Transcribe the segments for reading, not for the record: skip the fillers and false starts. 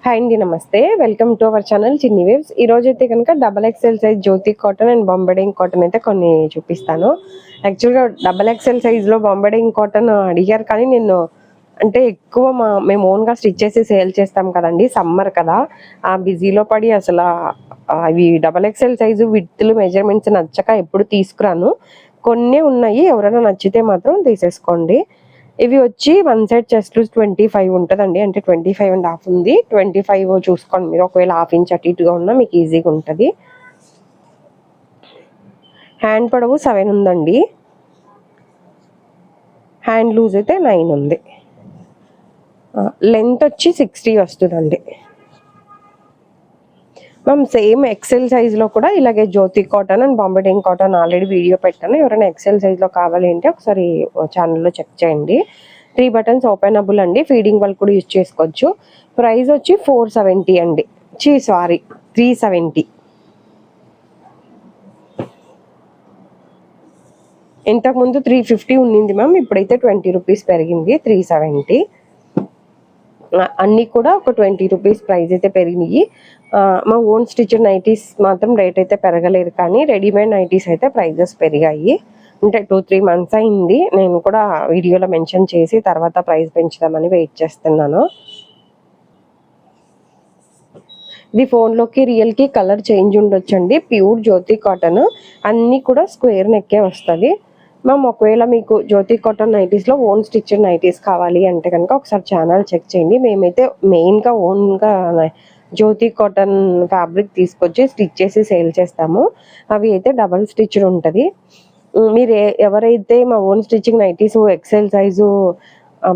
Hi అండి, నమస్తే. Welcome to our channel Chinni waves. ఈ రోజు అయితే కనుక XXL size Jyothi cotton and Bombay Dyeing cotton అయితే కొన్ని చూపిస్తాను. యాక్చువల్గా XXL సైజ్లో బాంబెడింగ్ కాటన్ అడిగారు, కానీ నేను అంటే ఎక్కువ మేము ఓన్గా స్టిచ్ చేసి సేల్ చేస్తాం కదండి, సమ్మర్ కదా, ఆ బిజీలో పడి అసలు అవి XXL సైజు విడ్త్లు మెజర్మెంట్స్ నచ్చక ఎప్పుడు తీసుకురాను. కొన్ని ఉన్నాయి, ఎవరైనా నచ్చితే మాత్రం తీసేసుకోండి. ఇవి వచ్చి వన్ సైడ్ చెస్ట్ లూజ్ 25 ఉంటుందండి, అంటే 25.5 ఉంది. 25 చూసుకోండి మీరు, ఒకవేళ హాఫ్ ఇంచ్ అటు ఇటుగా ఉన్నా మీకు ఈజీగా ఉంటుంది. హ్యాండ్ పొడవు 7 ఉందండి, హ్యాండ్ లూజ్ అయితే 9 ఉంది. లెంత్ వచ్చి 60 వస్తుందండి. మ్యామ్ సేమ్ ఎక్సెల్ సైజ్లో కూడా ఇలాగే Jyothi cotton and Bombay Dyeing cotton already video పెట్టాను. ఎవరైనా ఎక్సెల్ సైజ్లో కావాలి అంటే ఒకసారి ఛానల్లో చెక్ చేయండి. 3 బటన్స్ ఓపెనబుల్ అండి, ఫీడింగ్ వాళ్ళు కూడా యూజ్ చేసుకోవచ్చు. ప్రైస్ వచ్చి 470 అండి, 370. ఇంతకుముందు 350 ఉన్నింది మ్యామ్, ఇప్పుడైతే 20 రూపీస్ పెరిగింది, 370. అన్నీ కూడా ఒక 20 రూపీస్ ప్రైస్ అయితే పెరిగినాయి. మా ఓన్ స్టిచ్డ్ నైటీస్ మాత్రం రేట్ అయితే పెరగలేదు, కానీ రెడీమేడ్ నైటీస్ అయితే ప్రైజెస్ పెరిగాయి. అంటే 2-3 మంత్స్ అయింది, నేను కూడా వీడియోలో మెన్షన్ చేసి తర్వాత ప్రైస్ పెంచుదామని వెయిట్ చేస్తున్నాను. ఇది ఫోన్లోకి రియల్కి కలర్ చేంజ్ ఉండొచ్చండి. ప్యూర్ జ్యోతి కాటన్, అన్నీ కూడా స్క్వేర్ నెక్కే వస్తుంది. మ్యామ్ ఒకవేళ మీకు జ్యోతి కాటన్ నైటీస్లో ఓన్ స్టిచ్డ్ నైటీస్ కావాలి అంటే కనుక ఒకసారి ఛానల్ చెక్ చేయండి. మేమైతే మెయిన్గా ఓన్గా జ్యోతి కాటన్ ఫ్యాబ్రిక్ తీసుకొచ్చి స్టిచ్ చేసి సేల్ చేస్తాము. అవి అయితే డబల్ స్టిచ్డ్ ఉంటుంది. మీరు ఎవరైతే మా own stitching nighties XL size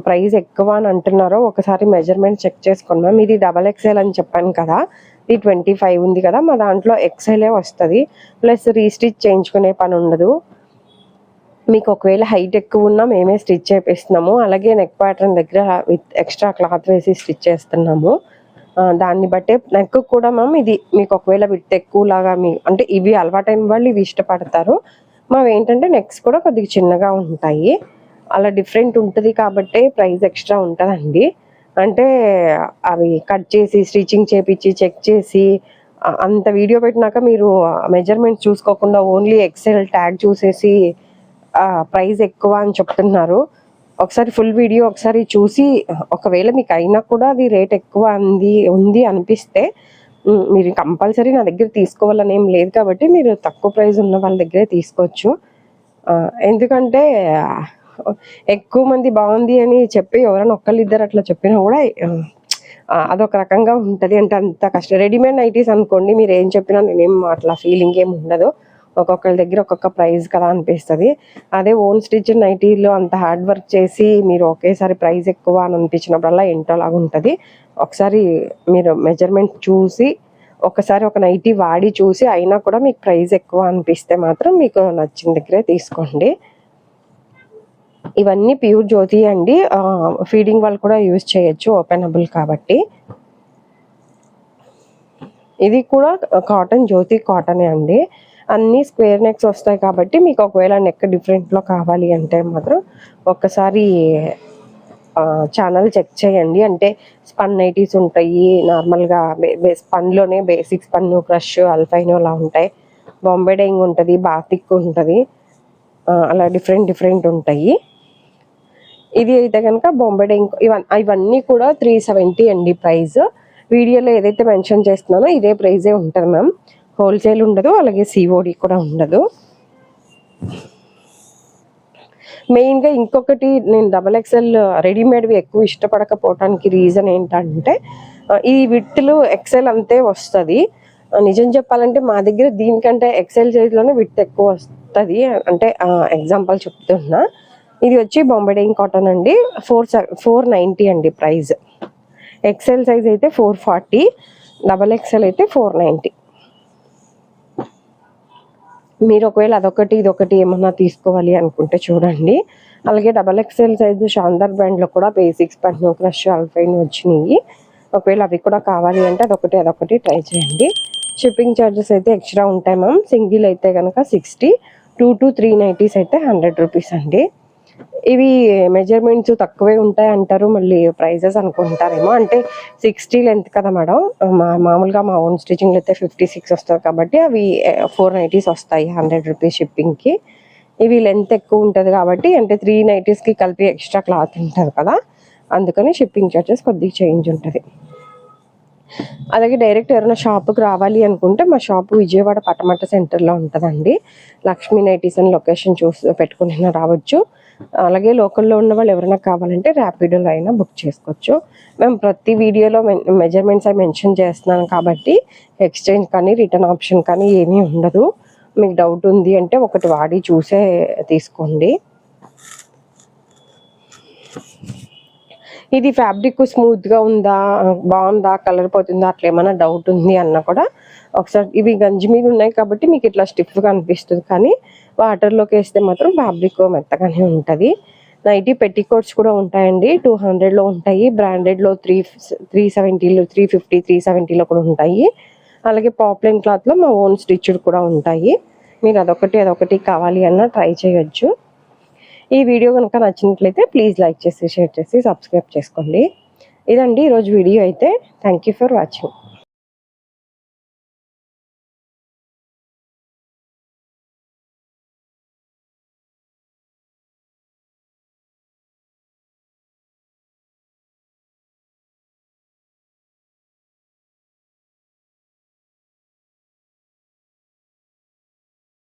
price ఎక్కువ అని అంటున్నారో ఒకసారి మెజర్మెంట్ చెక్ చేసుకోండి మ్యామ్. ఇది XXL అని చెప్పాను కదా, ఇది 25 ఉంది కదా, మా దాంట్లో XLే వస్తుంది. ప్లస్ రీస్టిచ్ చేయించుకునే పని ఉండదు. మీకు ఒకవేళ హైట్ ఎక్కువ ఉన్నా మేమే స్టిచ్ చేపిస్తున్నాము. అలాగే నెక్ ప్యాటర్న్ దగ్గర విత్ ఎక్స్ట్రా క్లాత్ వేసి స్టిచ్ చేస్తున్నాము. దాన్ని బట్టే నెక్ కూడా మ్యామ్ ఇది మీకు ఒకవేళ విత్ ఎక్కువలాగా అంటే ఇవి అలవాటైన వాళ్ళు ఇవి ఇష్టపడతారు. మావి ఏంటంటే నెక్స్ కూడా కొద్దిగా చిన్నగా ఉంటాయి, అలా డిఫరెంట్ ఉంటుంది కాబట్టి ప్రైస్ ఎక్స్ట్రా ఉంటుందండి. అంటే అవి కట్ చేసి స్టిచ్చింగ్ చేపించి చెక్ చేసి అంత వీడియో పెట్టినాక మీరు మెజర్మెంట్స్ చూసుకోకుండా ఓన్లీ XL ట్యాగ్ చూసేసి ప్రైస్ ఎక్కువ అని చెప్తున్నారు. ఒకసారి ఫుల్ వీడియో ఒకసారి చూసి ఒకవేళ మీకు అయినా కూడా అది రేట్ ఎక్కువ ఉంది అనిపిస్తే మీరు కంపల్సరీ నా దగ్గర తీసుకోవాలని ఏం లేదు, కాబట్టి మీరు తక్కువ ప్రైస్ ఉన్న వాళ్ళ దగ్గరే తీసుకోవచ్చు. ఎందుకంటే ఎక్కువ మంది బాగుంది అని చెప్పి ఎవరైనా ఒక్కళ్ళిద్దరు అట్లా చెప్పినా కూడా అదొక రకంగా ఉంటుంది. అంటే అంత కష్టం. రెడీమేడ్ నైటీస్ అనుకోండి, మీరు ఏం చెప్పినా నేనేం అట్లా ఫీలింగ్ ఏమి ఉండదు, ఒక్కొక్కరి దగ్గర ఒక్కొక్క ప్రైస్ కదా అనిపిస్తుంది. అదే ఓన్ స్టిచ్ నైటీలో అంత హార్డ్ వర్క్ చేసి మీరు ఒకేసారి ప్రైస్ ఎక్కువ అని అనిపించినప్పుడల్లా ఏంటోలాగా ఉంటుంది. ఒకసారి మీరు మెజర్మెంట్ చూసి ఒకసారి ఒక నైటీ వాడి చూసి అయినా కూడా మీకు ప్రైస్ ఎక్కువ అనిపిస్తే మాత్రం మీకు నచ్చిన దగ్గరే తీసుకోండి. ఇవన్నీ ప్యూర్ జ్యోతి అండి, ఫీడింగ్ వాళ్ళు కూడా యూజ్ చేయొచ్చు, ఓపెనబుల్ కాబట్టి. ఇది కూడా కాటన్, జ్యోతి కాటనే అండి. అన్నీ స్క్వేర్ నెక్స్ వస్తాయి కాబట్టి మీకు ఒకవేళ నెక్ డిఫరెంట్లో కావాలి అంటే మాత్రం ఒక్కసారి ఛానల్ చెక్ చేయండి. అంటే స్పన్ నైటీస్ ఉంటాయి, నార్మల్గా స్పన్లోనే బేసిక్ స్పన్, క్రష్, అల్ఫైనో అలా ఉంటాయి. బాంబే డైయింగ్ ఉంటుంది, బాతిక్ ఉంటుంది, అలా డిఫరెంట్ ఉంటాయి. ఇది అయితే కనుక బాంబే డైయింగ్. ఇవన్నీ కూడా 370 అండి ప్రైస్. వీడియోలో ఏదైతే మెన్షన్ చేస్తున్నానో ఇదే ప్రైజే ఉంటుంది మ్యామ్, హోల్సేల్ ఉండదు, అలాగే COD కూడా ఉండదు. మెయిన్గా ఇంకొకటి, నేను XXL రెడీమేడ్వి ఎక్కువ ఇష్టపడకపోవటానికి రీజన్ ఏంటంటే ఈ విత్లు XL అంతే వస్తుంది. నిజం చెప్పాలంటే మా దగ్గర దీనికంటే XL సైజ్లోనే విత్ ఎక్కువ వస్తుంది. అంటే ఎగ్జాంపుల్ చెప్తున్నా, ఇది వచ్చి బాంబే డైయింగ్ కాటన్ అండి, 490 అండి ప్రైస్. XL సైజ్ అయితే 440, XXL అయితే 490. మీరు ఒకవేళ అదొకటి ఇదొకటి ఏమన్నా తీసుకోవాలి అనుకుంటే చూడండి. అలాగే XXL సైజు షాందార్ బ్రాండ్లో కూడా బేసిక్స్ పన్ను, క్రష్, అల్ఫైన్ వచ్చినాయి. ఒకవేళ అవి కూడా కావాలి అంటే అదొకటి ట్రై చేయండి. షిప్పింగ్ ఛార్జెస్ అయితే ఎక్స్ట్రా ఉంటాయి మ్యామ్. సింగిల్ అయితే కనుక 60, 2 to 3 నైటీస్ అయితే 100 రూపీస్ అండి. ఇవి మెజర్మెంట్స్ తక్కువే ఉంటాయి అంటారు, మళ్ళీ ప్రైజెస్ అనుకుంటారేమో. అంటే 60 లెంత్ కదా మేడం, మామూలుగా మా ఓన్ స్టిచ్చింగ్ అయితే 56 వస్తుంది కాబట్టి అవి 4 నైటీస్ వస్తాయి 100 రూపీస్ షిప్పింగ్కి. ఇవి లెంత్ ఎక్కువ ఉంటుంది కాబట్టి, అంటే 3 నైటీస్కి కలిపి ఎక్స్ట్రా క్లాత్ ఉంటుంది కదా, అందుకని షిప్పింగ్ చార్జెస్ కొద్దిగా చేంజ్ ఉంటుంది. అలాగే డైరెక్ట్ ఎవరైనా షాప్కి రావాలి అనుకుంటే మా షాపు విజయవాడ పటమట సెంటర్లో ఉంటుందండి. లక్ష్మీ నైటీస్ అని లొకేషన్ చూసి పెట్టుకుని రావచ్చు. అలాగే లోకల్లో ఉన్న వాళ్ళు ఎవరైనా కావాలంటే ర్యాపిడోలో అయినా బుక్ చేసుకోవచ్చు. మేము ప్రతి వీడియోలో మెజర్మెంట్స్ అవి మెన్షన్ చేస్తున్నాను కాబట్టి ఎక్స్చేంజ్ కానీ రిటర్న్ ఆప్షన్ కానీ ఏమీ ఉండదు. మీకు డౌట్ ఉంది అంటే ఒకటి వాడి చూసే తీసుకోండి. ఇది ఫ్యాబ్రిక్ స్మూత్గా ఉందా, బాగుందా, కలర్ పోతుందా, అట్లా ఏమైనా డౌట్ ఉంది అన్నా కూడా ఒకసారి, ఇవి గంజి మీద ఉన్నాయి కాబట్టి మీకు ఇట్లా స్టిఫ్గా అనిపిస్తుంది, కానీ వాటర్లోకి వేస్తే మాత్రం ఫ్యాబ్రిక్ మెత్తగానే ఉంటుంది. నైటీ పెట్టికోట్స్ కూడా ఉంటాయండి, 200లో ఉంటాయి. బ్రాండెడ్లో 370, 350, 370లో కూడా ఉంటాయి. అలాగే పాప్లైన్ క్లాత్లో మా ఓన్ స్టిచ్డ్ కూడా ఉంటాయి. మీరు అదొకటి కావాలి అన్నా ట్రై చేయొచ్చు. ఈ వీడియో కనుక నచ్చినట్లయితే ప్లీజ్ లైక్ చేసి, షేర్ చేసి, సబ్స్క్రైబ్ చేసుకోండి. ఇదండి ఈరోజు వీడియో అయితే. Thank you for watching.